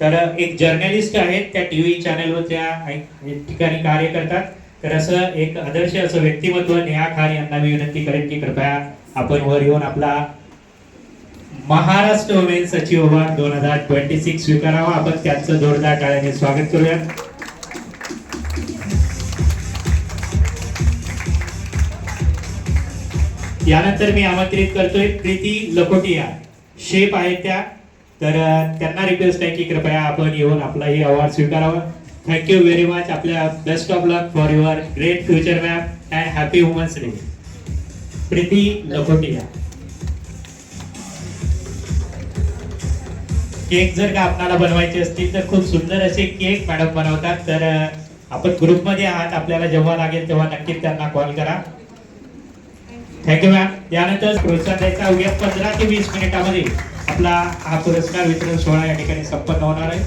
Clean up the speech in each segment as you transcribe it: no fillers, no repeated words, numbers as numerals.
तर एक जर्नलिस्ट आहेत, त्या टीव्ही चॅनलवर त्या ठिकाणी कार्य करतात. तर असं एक आदर्श असं व्यक्तिमत्व नेहा खान यांना मी विनंती करेन की कृपया आपण वर येऊन आपला महाराष्ट्र वुमेन्स अचीव अवॉर्ड 2026 स्वीकारावा. आपण त्यांचं जोरदार टाळ्याने स्वागत करूया. यानंतर मी आमंत्रित करतोय प्रीती लखोटिया, शेफ आहेत त्या. तर त्यांना रिक्वेस्ट आहे की कृपया आपण येऊन आपला ही अवॉर्ड स्वीकारावा. Thank you very much. आपल्या best of luck for your great future ma'am and happy women's day. Preeti Lakhotia. Cake जर का आपल्याला बनवायचे असतील तर खूप सुंदर असे केक मॅडम बनवतात. तर आपण ग्रुपमध्ये आहात, आपल्याला जेव्हा लागेल तेव्हा नक्कीच त्यांना कॉल करा. Thank you ma'am. यानंतर प्रोत्साहन द्यायचा. उद्या 15 ते 20 मिनिटांमध्ये आपला हा पुरस्कार वितरण सोहळा या ठिकाणी संपन्न होणार आहे.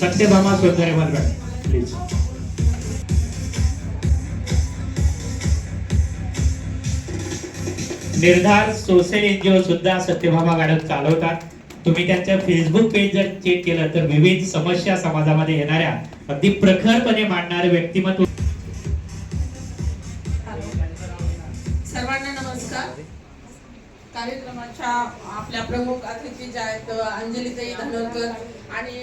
Satyabhama Sondare madam please. Nirdhar social NGO सुद्धा सत्यभामा मॅडम चालवतात. तुम्ही त्यांच्या फेसबुक पेज जर चेक केलं तर विविध समस्या समाजामध्ये येणाऱ्या अगदी प्रखरपणे मांडणारे व्यक्तिमत्व. सर्वांना नमस्कार. कार्यक्रमाच्या आपल्या प्रमुख अतिथी ज्या आहेत अंजलीताई धनोरकर आणि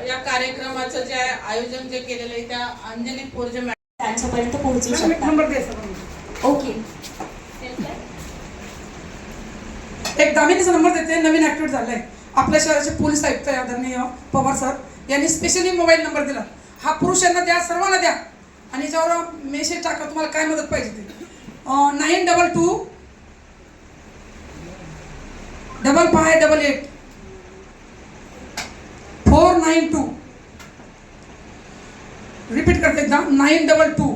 या कार्यक्रमाचं जे आयोजन जे केलेलं आहे त्या अंजली पोरजे त्यांच्यापर्यंत पोहोचू शकता. ओके. एक दामिनीचा नंबर देते. नवीन ऍक्टिव्ह झालाय. आपल्या शहराचे पोलीस आयुक्त आदरणीय पवार सर यांनी स्पेशली मोबाईल नंबर दिला. हा पुरुषांना द्या, सर्वांना द्या आणि याच्यावर मेसेज टाका तुम्हाला काय मदत पाहिजे ते. 922 5588 492. रिपीट करते एकदा. 922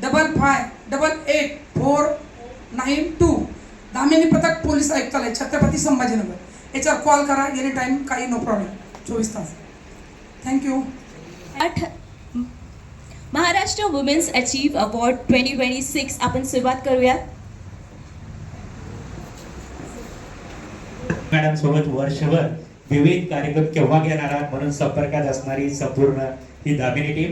5588 492. दामिनी पथक पोलीस आयुक्तालय छत्रपती संभाजीनगर. याच्यावर कॉल करा एनी टाइम, काही नो प्रॉब्लेम, 24 तास. Thank you. Maharashtra women's achieve award 2026 आपण सुरुवात करूया. मॅडम सोबत वर्षभर विविध कार्यक्रम केव्हा घेणार आहात म्हणून संपर्कात असणारी संपूर्ण ही दामिनी टीम.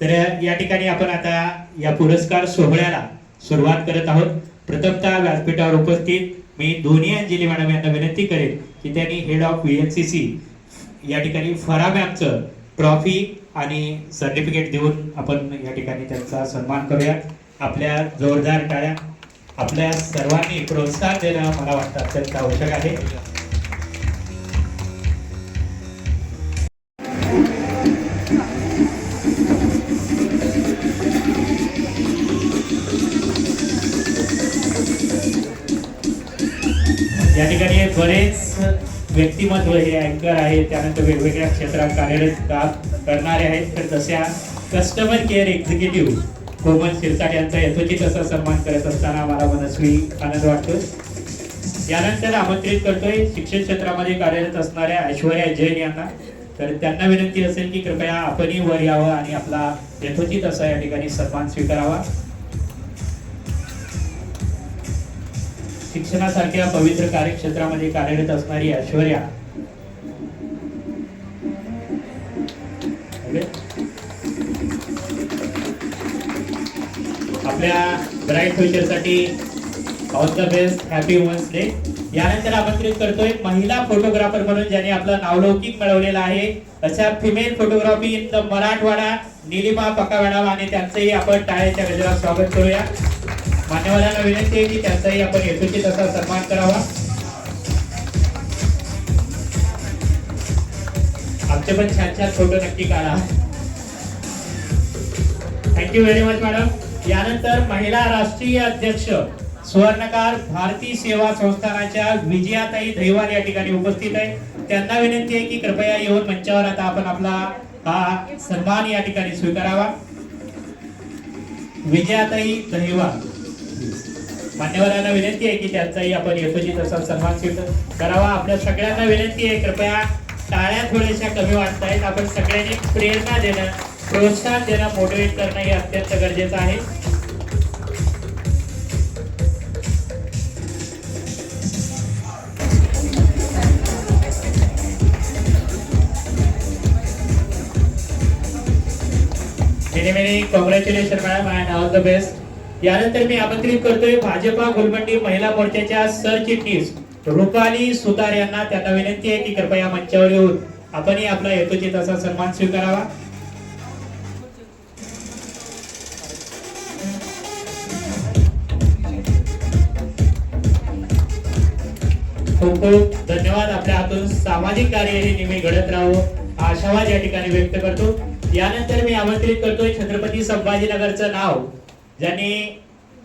तर या ठिकाणी आपण आता या पुरस्कार सोहळ्याला सुरुवात करत आहोत. प्रथमतः व्यासपीठावर उपस्थित मी दोन्ही अंजली मॅडम यांना विनंती करेन की त्यांनी हेड ऑफ VNCC या ठिकाणी फरा मॅमचं ट्रॉफी आणि सर्टिफिकेट देऊन आपण या ठिकाणी त्यांचा सन्मान करूया. आपल्या जोरदार टाळ्या. आपल्या सर्वांनी प्रोत्साहन देणं मला वाटतं अत्यंत आवश्यक आहे. या ठिकाणी बरेच व्यक्तिमत्व हे अँकर आहेत, त्यानंतर वेगवेगळ्या क्षेत्रात कार्यरत काम करणारे आहेत. तर तशा कस्टमर केअर एक्झिक्युटिव्ह कोमल शिरसाट यांचा यथोचित असा सन्मान करत असताना मला मनस्वी आनंद वाटतो. यानंतर आमंत्रित करतोय शिक्षण क्षेत्रामध्ये कार्यरत असणाऱ्या ऐश्वर्या जैन यांना. तर त्यांना विनंती असेल की कृपया आपणही वर यावं आणि आपला यथोचित असा या ठिकाणी सन्मान स्वीकारावा. शिक्षणासारख्या पवित्र कार्यक्षेत्रामध्ये कार्यरत असणारी ऐश्वर्या आपल्या ब्राईट फ्युचरसाठी all the best, happy women's day. यानंतर आमंत्रित करतोय महिला फोटोग्राफर म्हणून ज्यांनी आपलं नावलौकिक मिळवलेलं आहे अशा female photography in the Marathwada Nilima पका मॅडम आणि त्यांचंही आपण टाळ्याच्या गजरात स्वागत करूया. मान्यवरांना विनंती आहे की त्यांचाही आपण यथोचित असा सन्मान करावा. आमचे पण छान छान फोटो नक्की काढा. Thank you very much madam. यानंतर महिला राष्ट्रीय अध्यक्ष स्वर्णकार भारती सेवा संस्थानाच्या विजयाताई दहिवाल या ठिकाणी उपस्थित आहे. त्यांना विनंती आहे की कृपया येऊन मंचावर आता आपण आपला हा सन्मान या ठिकाणी स्वीकारावा. विजयाताई दहिवाल. मान्यवरांना विनंती आहे की त्यांचाही आपण यथोचित असा सन्मान करावा. आपल्या सगळ्यांना विनंती आहे कृपया टाळ्या थोड्याशा कमी वाटत आहेत. आपण सगळ्यांनी प्रेरणा देणं, प्रोत्साहन देणं, मोटिवेट करणं हे अत्यंत गरजेचं आहे. Many many congratulation madam and all the best. यानंतर मी आमंत्रित करतोय भाजपा गुलमंडी महिला मोर्चाच्या सरचिटणीस रुपाली सुतार यांना. त्यांना विनंती आहे की कृपया मंचावर येऊन आपणही आपला हेतुचित असा सन्मान स्वीकारावा. खूप खूप धन्यवाद. आपल्या हातून सामाजिक कार्य हे नेहमी घडत राहो हा आशावाद या ठिकाणी व्यक्त करतो. यानंतर मी आमंत्रित करतोय छत्रपती संभाजीनगरचं नाव ज्यांनी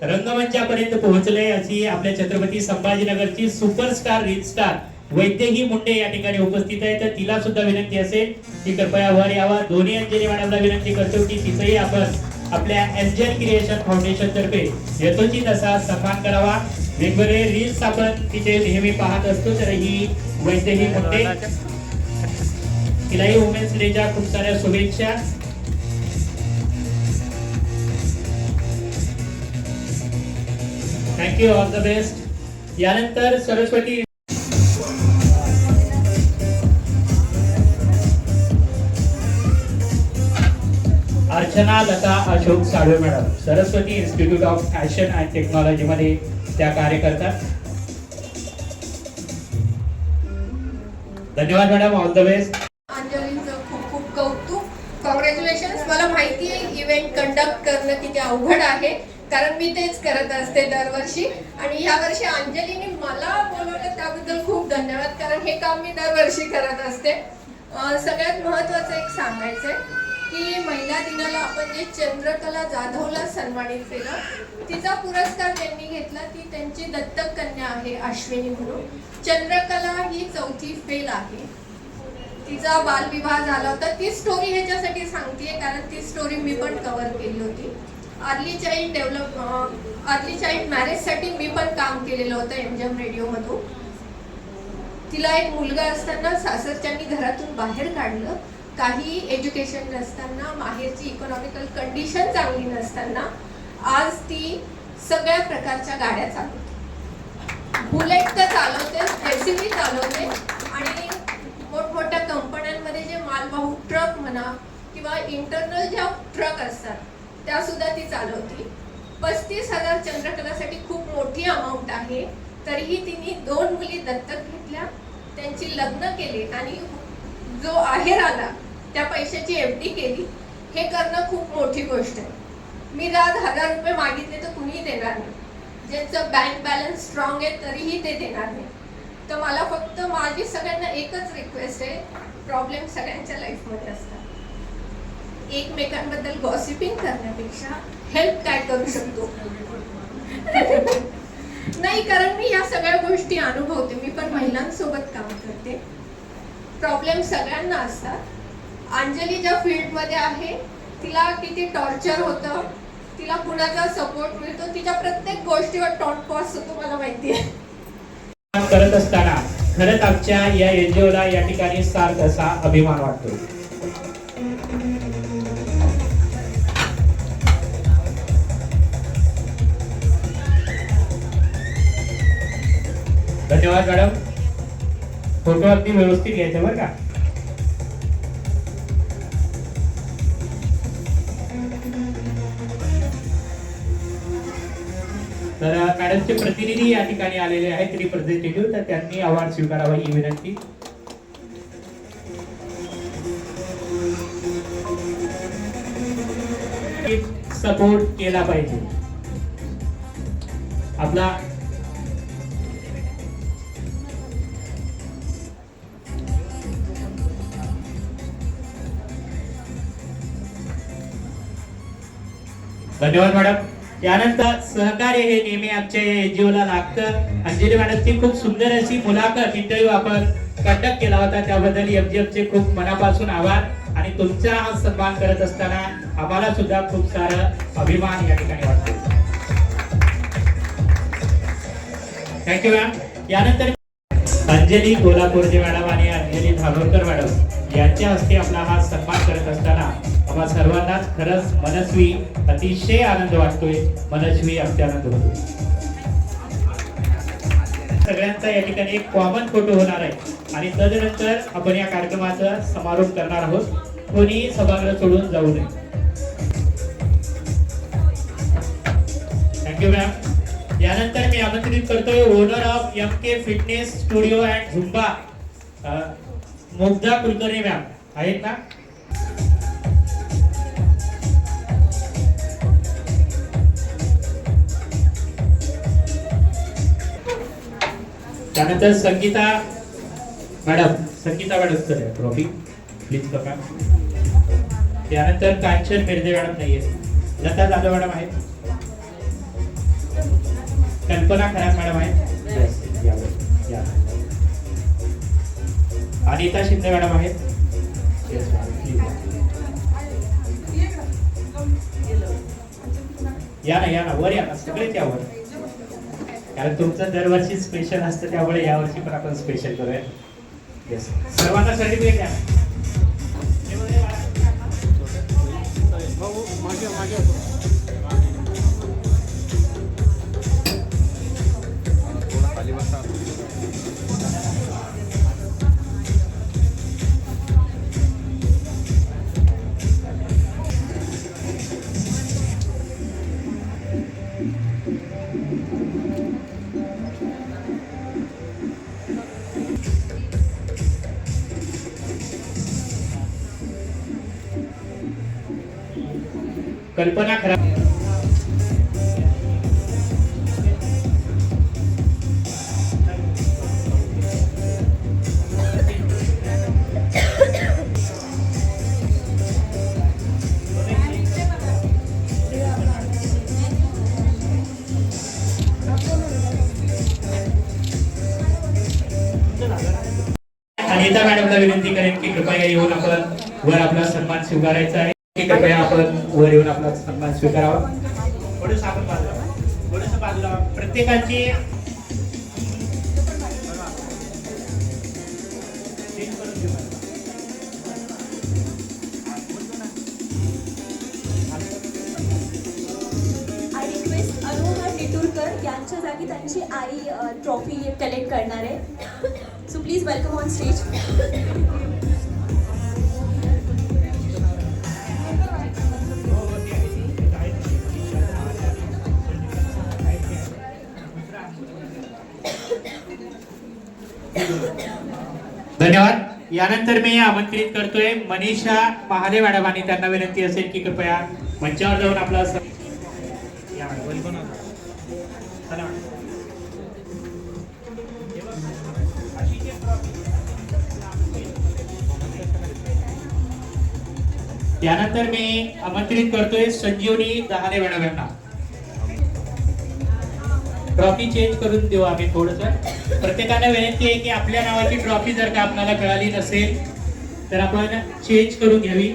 रंगमंचापर्यंत पोहोचले अशी आपल्या छत्रपती संभाजीनगरची सुपरस्टार रील स्टार वैद्यही मुंडे या ठिकाणी उपस्थित आहे. तर तिला सुद्धा विनंती असेल की कृपया वर यावा. दोन्ही अंजली मॅडमला विनंती करतो की तिचंही आपण आपल्या एंजल क्रिएशन फाउंडेशन तर्फे यथोचित असा सन्मान करावा. वेगवेगळे रील्स आपण तिथे नेहमी पाहत असतो. तर ही वैद्यही मुंडे तिलाही वुमेन्स डेच्या खूप साऱ्या शुभेच्छा. Thank you, all the best. यानंतर Saraswati Archana Lata Ashok Salve madam Saraswati institute of fashion and technology मध्ये त्या कार्य करतात. धन्यवाद मॅडम, ऑल द बेस्ट. अंजलीचं खूप खूप कौतुक, कॉंग्रॅच्युलेशन्स. मला माहिती आहे इव्हेंट कंडक्ट करणं किती अवघड आहे, कारण मी तेच करत असते दरवर्षी. आणि ह्या वर्षी अंजलीने मला बोलवलं त्याबद्दल खूप धन्यवाद, कारण हे काम मी दरवर्षी करत असते. सगळ्यात महत्त्वाचं एक सांगायचं आहे की महिला दिनाला आपण जे चंद्रकला जाधवला सन्मानित केलं, तिचा पुरस्कार ज्यांनी घेतला ती त्यांची दत्तक कन्या आहे अश्विनी म्हणून. चंद्रकला ही 4थी फेल आहे. तिचा बालविवाह झाला होता. ती स्टोरी ह्याच्यासाठी सांगतेय कारण ती स्टोरी मी पण कव्हर केली होती. अर्ली चाइल्ड मॅरेजसाठी मी पण काम केलेलं होतं एमजीएम रेडिओमधून. तिला एक मुलगा असताना सासरच्यांनी घरातून बाहेर काढलं. काही एज्युकेशन नसताना, माहेरची इकॉनॉमिकल कंडिशन चांगली नसताना आज ती सगळ्या प्रकारच्या गाड्या चालवते. बुलेट तर चालवते, जेसीबी चालवते आणि मोठमोठ्या कंपन्यांमध्ये जे मालवाहू ट्रक म्हणा किंवा इंटरनल ज्या ट्रक असतात त्या सुद्धा ती चालवते. 35,000 चंद्रकलासाठी खूप मोठी अमाऊंट आहे. तरीही तिने 2 मुली दत्तक घेतल्या, त्यांची लग्न केले आणि जो आहेर आला त्या पैशाची एफडी केली. हे करणं खूप मोठी गोष्ट आहे. मी आज 1000 रुपये मागितले तर कुणीही देणार नाही. ज्यांचं बँक बॅलन्स स्ट्रॉंग आहे तरीही ते देणार नाही. तर मला फक्त माझी सगळ्यांना एकच रिक्वेस्ट आहे, प्रॉब्लेम सगळ्यांच्या लाईफमध्ये असतात. एकमेकांबद्दल गॉसिपिंग करण्यापेक्षा हेल्प काय करू शकतो नाही, कारण मी या सगळ्या गोष्टी अनुभवते. मी पण महिलांसोबत काम करते. प्रॉब्लेम सगळ्यांना असतात. अंजली ज्या फील्डमध्ये आहे तिला किती टॉर्चर होतं, तिला कुणाचा सपोर्ट मिळतो, तिच्या प्रत्येक गोष्टीवर टॉन्ट होतो मला माहिती आहे. करत असताना खरंच आमच्या या एनजीओला या ठिकाणी सार्थ असा अभिमान वाटतो. धन्यवाद मॅडम. फोटो अगदी व्यवस्थित घ्यायचा बरं का. तर मॅडमचे प्रतिनिधी या ठिकाणी आलेले आहेत, रिप्रेझेंटेटिव्ह, तर त्यांनी अवॉर्ड स्वीकारावा ही विनंती. सपोर्ट केला पाहिजे आपला. धन्यवाद मॅडम. यानंतर सहकार्य हे नेहमी आमच्या एनजीओला लागतं. अंजली मॅडमची खूप सुंदर अशी मुलाखत इंटरव्ह्यू आपण कंडक्ट केला होता, त्याबद्दल एमजीएफचे खूप मनापासून आभार. आणि तुमचा हा सन्मान करत असताना आम्हाला सुद्धा खूप सारा अभिमान या ठिकाणी वाटतो. Thank you ma'am. यानंतर अंजली कोल्हापूरचे मॅडम आणि अंजली धानोरकर मॅडम यांच्या हस्ते आपला हा सन्मान करत असताना आम्हा सर्वांनाच खरंच मनस्वी अतिशय आनंद वाटतोय, मनस्वी अत्यानंद होतोय. सगळ्यांचा या ठिकाणी एक कॉमन फोटो होणार आहे आणि तदनंतर आपण या कार्यक्रमाचा समारोप करणार आहोत. कोणी सभागृह सोडून जाऊ नये. Thank you ma'am. यानंतर मी आमंत्रित करतोय owner of MK fitness studio and Zumba Mugdha Kulkarni ma'am आहेत ना. त्यानंतर संगीता मॅडम तर ट्रॉफी प्लीज करा. त्यानंतर कांचन मिर्जे मॅडम नाहीये, लता जाधव मॅडम आहेत, कल्पना खरात मॅडम आहेत, या. अनिता शिंदे मॅडम आहेत. Yes, ma'am. Please. या ना वर या ना, सगळेच यावर, कारण तुमचं दरवर्षी स्पेशल असतं त्यामुळे यावर्षी पण आपण स्पेशल करूया. येस, सर्वांना सर्टिफिकेट द्या. कल्पना खरा. अनिता मॅडमला विनंती करेन की कृपया येऊन आपण वर आपला सन्मान स्वीकारायचा आहे. कृपया आपण वर येऊन आपला सन्मान स्वीकारावा. थोडंसं आपण बाजूला प्रत्येकाची आय रिक्वेस्ट अरुणा निटुरकर यांच्या जागी त्यांची आई ट्रॉफी कलेक्ट करणार आहे. So please welcome on stage. धन्यवाद. यानंतर मी आमंत्रित करतोय मनीषा महाले मॅडम आणि त्यांना विनंती असेल की कृपया मंचावर जाऊन आपला या मॅडम. चला मॅडम. त्यानंतर मी आमंत्रित करतोय संजीवनी दहाने मॅडम यांना. ट्रॉफी चेंज करून देऊ आम्ही थोडंसं. प्रत्येकाला विनंती आहे की आपल्या नावाची ट्रॉफी जर का आपल्याला कळाली नसेल तर आपण चेंज करून घ्यावी.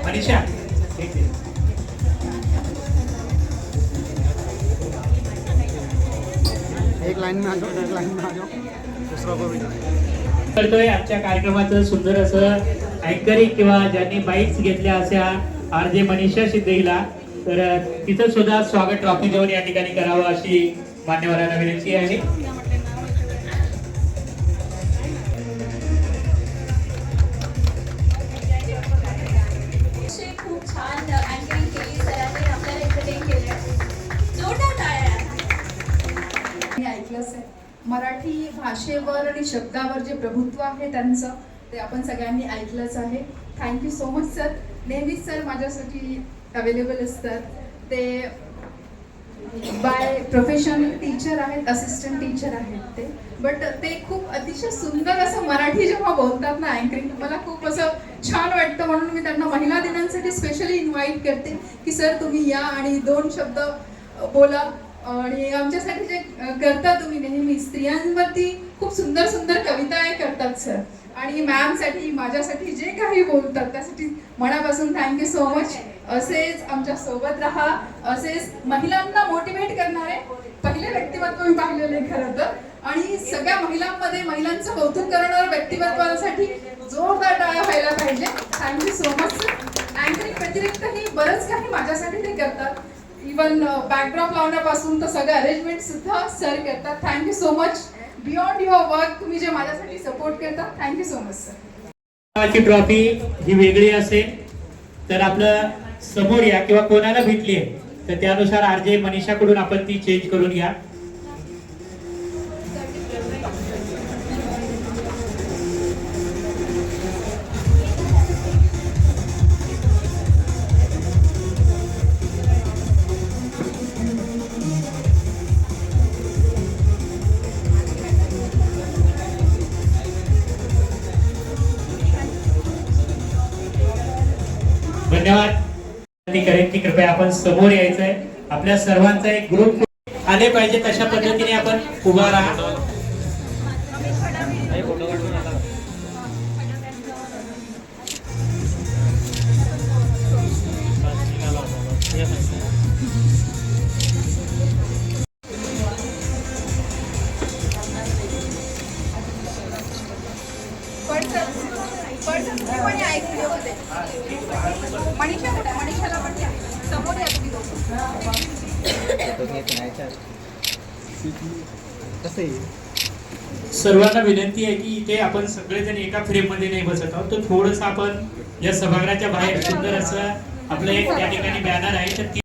मनीषा एक लाइन में आ जाओ दूसरा को भी करतोय. आजच्या कार्यक्रमाचं सुंदर असं अँकरिंग किंवा ज्यांनी बाईट्स घेतल्या अशा RJ मनीषा शिंदेला, तर तिथं सुद्धा स्वागत ट्रॉफी देऊन या ठिकाणी करावं अशी मान्यवरांना विनंती आहे. खूप छान अँकरिंग केली सरांनी, आपल्याला एंटरटेन केलं. जोरदार टाळ्या. मी ऐकलंच आहे. मराठी भाषेवर आणि शब्दावर जे प्रभुत्व आहे त्यांचं, ते आपण सगळ्यांनी ऐकलंच आहे. Thank you so much sir. नेहमीच सर माझ्यासाठी अवेलेबल असतात. ते बाय प्रोफेशन टीचर आहेत, असिस्टंट टीचर आहेत ते, बट ते खूप अतिशय सुंदर असं मराठी जेव्हा बोलतात ना अँकरिंग, मला खूप असं छान वाटतं. म्हणून मी त्यांना महिला दिनांसाठी स्पेशली इन्व्हाइट करते की सर तुम्ही या आणि 2 शब्द बोला. आणि आमच्यासाठी जे करता तुम्ही नेहमी स्त्रियांवरती खूप सुंदर सुंदर कविता करतात सर. आणि मॅमसाठी माझ्यासाठी जे काही बोलतात त्यासाठी मनापासून थँक्यू सो मच. असेच आमच्या सोबत राहा. असेच महिलांना मोटिवेट करणारे पहिले व्यक्तिमत्व मी पाहिलेले खरं तर, आणि सगळ्या महिलांमध्ये महिलांचं कौतुक करणाऱ्या व्यक्तिमत्वासाठी जोरदार टाळ्या व्हायला पाहिजे. Thank you so much sir. Anchoring व्यतिरिक्तही बरंच काही माझ्यासाठी ते करतात. इवन बॅकड्रॉप लावण्यापासून तर सगळं अरेंजमेंट सुद्धा सर करतात. Thank you so much. Beyond your work तुम्ही जे माझ्यासाठी सपोर्ट करता, थँक्यू सो मच सर. ची ट्रॉफी ही वेगळी असेल तर आपलं समोर या किंवा कोणाला भेटली आहे तर त्यानुसार आरजे मनीषाकडून आपण ती चेंज करून घ्या. धन्यवाद. करेन की कृपया आपण समोर यायचंय. आपल्या सर्वांचा एक ग्रुप आले पाहिजे तशा पद्धतीने आपण उभा राहा. सर्वांना विनंती आहे की इथे आपण सगळेजण एका फ्रेम मध्ये नाही बसत आहोत, तर थोडस आपण या सभागृहाच्या बाहेर सुंदर असं आपलं एक त्या ठिकाणी बॅनर आहे तर ती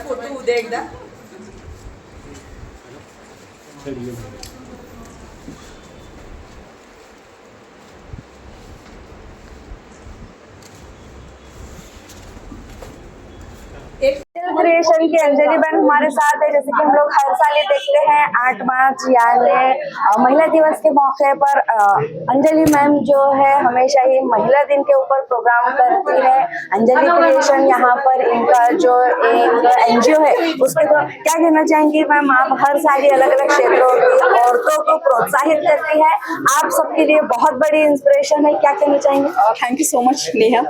फोटो उद्या एकदा क्रिएशन की अंजलि मैम हमारे साथ है. जैसे कि हम लोग हर साल ये देखते हैं 8 मार्च यानी महिला दिवस के मौके पर अंजलि मैम जो है हमेशा ही महिला दिन के ऊपर प्रोग्राम करती है. अंजलि क्रिएशन यहाँ पर इनका जो एक एनजीओ है उसके तो क्या कहना चाहेंगी मैम? आप हर साल ही अलग अलग क्षेत्रों की औरतों को प्रोत्साहित करती है, आप सबके लिए बहुत बड़ी इंस्पिरेशन है, क्या कहना चाहेंगे? Thank you so much Neha.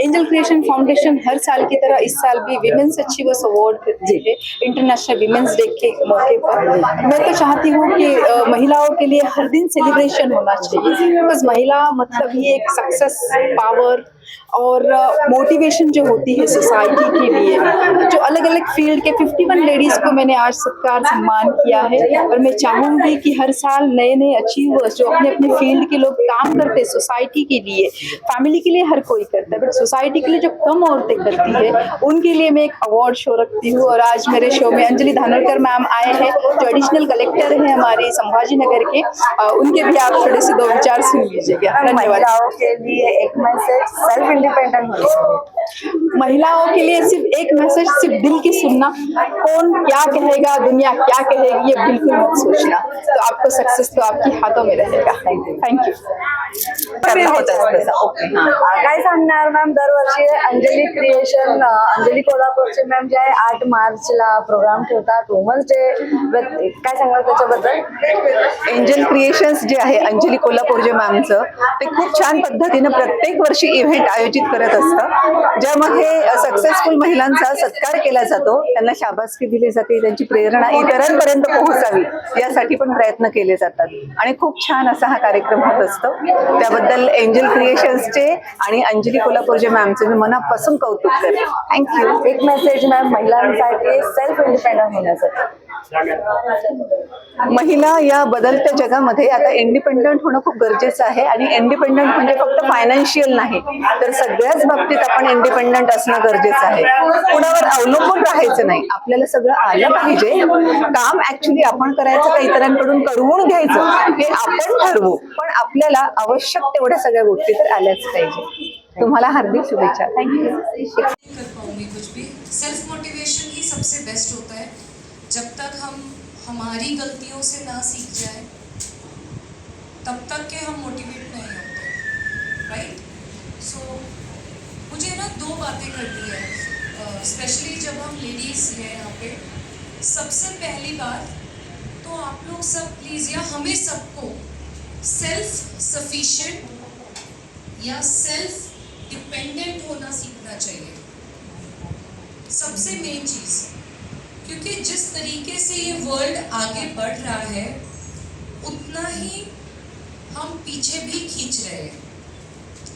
Angel creation foundation हर साल की तरह इस साल भी विमेंस अचीवर्स अवार्ड देती है इंटरनेशनल विमेंस डे के मौके पर. मैं तो चाहती हूँ कि महिलाओं के लिए हर दिन सेलिब्रेशन होना चाहिए, बिकॉज महिला मतलब ये एक सक्सेस, पावर और मोटिवेशन जो होती है सोसाइटी के लिए. जो अलग अलग फील्ड के 51 लेडीज को मैंने आज सत्कार सम्मान किया है और मैं चाहूँगी कि हर साल नए नए अचीवर्स जो अपने अपने फील्ड के लोग काम करते हैं सोसाइटी के लिए, फैमिली के लिए हर कोई करता है, बट सोसाइटी के लिए जो कम औरतें करती है उनके लिए मैं एक अवार्ड शो रखती हूँ. और आज मेरे शो में अंजलि धानोरकर मैम आए हैं जो एडिशनल कलेक्टर हैं हमारे संभाजी नगर के. उनके भी आप थोड़े से 2 विचार सुन लीजिएगा. महिलाओं के लिए एक मैसेज सेल्फ इंडिपेंडेंट होने चाहिए. महिलाओं के लिए सिर्फ एक मैसेज, सिर्फ दिल की सुनना. कौन क्या कहेगा, दुनिया क्या कहेगी, ये बिल्कुल मत सोचना. तो आपको सक्सेस तो आपके हाथों में रहेगा. Thank you. काय सांगणार मॅम? दरवर्षी अंजली क्रिएशन, अंजली कोल्हापूरचे मॅम जे आहे 8 मार्चला प्रोग्राम ठेवतात वुमन्स डे, काय सांगणार त्याच्याबद्दल? एंजल क्रिएशन्स जे आहे अंजली कोल्हापूर जे मॅमचं, ते खूप छान पद्धतीनं प्रत्येक वर्षी इव्हेंट आयोजित करत असतं, ज्यामध्ये सक्सेसफुल महिलांचा सत्कार केला जातो, त्यांना शाबासकी दिली जाते, त्यांची प्रेरणा इतरांपर्यंत पोहोचावी यासाठी पण प्रयत्न केले जातात आणि खूप छान असा हा कार्यक्रम होत असतो. त्याबद्दल एंजल क्रिएशन्सचे आणि अंजली कोल्हापूरचे मॅमचे मी मनापासून कौतुक करते. थँक्यू. एक मेसेज मॅम महिलांसाठी सेल्फ इंडिपेंडंट होण्यासाठी. महिला या बदलत्या जगामध्ये आता इंडिपेंडंट होणं खूप गरजेचं आहे आणि इंडिपेंडंट म्हणजे फक्त फायनान्शियल नाही तर सगळ्याच बाबतीत आपण इंडिपेंडंट असणं गरजेचं आहे. कुणावर अवलंबून राहायचं नाही. आपल्याला सगळं आलं पाहिजे. काम ऍक्च्युली आपण करायचं का इतरांकडून करून घ्यायचं हे आपण ठरवू, पण आपल्याला आवश्यक तेवढ्या सगळ्या गोष्टी तर आल्याच पाहिजे. तुम्हाला हार्दिक शुभेच्छा. थँक्यू. सेल्फ मोटिवेशन ही सबसे बेस्ट होता है. जब तक हम हमारी गलतियों से ना सीख जाए तब तक के हम मोटिवेट नहीं होते, राइट? सो मुझे ना 2 बातें करती है, स्पेशली जब हम लेडीज़ हैं यहाँ पे. सबसे पहली बात तो आप लोग सब प्लीज़, या हमें सबको सेल्फ सफिशिएंट या सेल्फ डिपेंडेंट होना सीखना चाहिए. सबसे मेन चीज़, क्योंकि जिस तरीके से ये वर्ल्ड आगे बढ़ रहा है उतना ही हम पीछे भी खींच रहे हैं,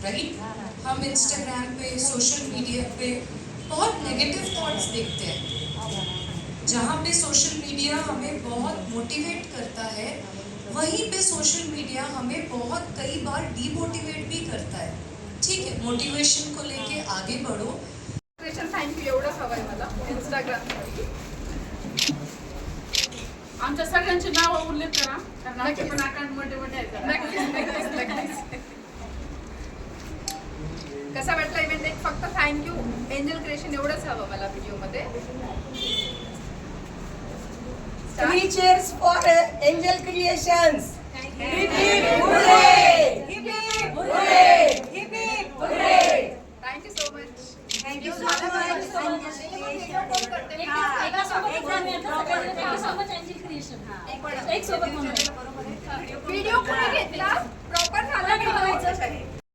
राइट? हम इंस्टाग्राम पे, सोशल मीडिया पे बहुत नेगेटिव थॉट्स देखते हैं। जहाँ पे सोशल मीडिया हमें बहुत मोटिवेट करता है, वहीं पे सोशल मीडिया हमें बहुत कई बार डीमोटिवेट भी करता है। ठीक है, मोटिवेशन को लेके आगे बढ़ो। थँक्यू, एवढंच हवं आहे मला इंस्टाग्रामसाठी. आमच्या सगळ्यांची नावं उल्लेख करा, कारण आमचे पण अकाउंट मोठे मोठे आहेत. नक्कीच. कसा वाटला इव्हेंट? एक फक्त थँक्यू एंजल क्रिएशन एवढंच हवं मला व्हिडिओमध्ये. Three cheers for Angel Creations. Thank you so much. Thank you so much. Video कुठे घेतला? प्रॉपर झाला.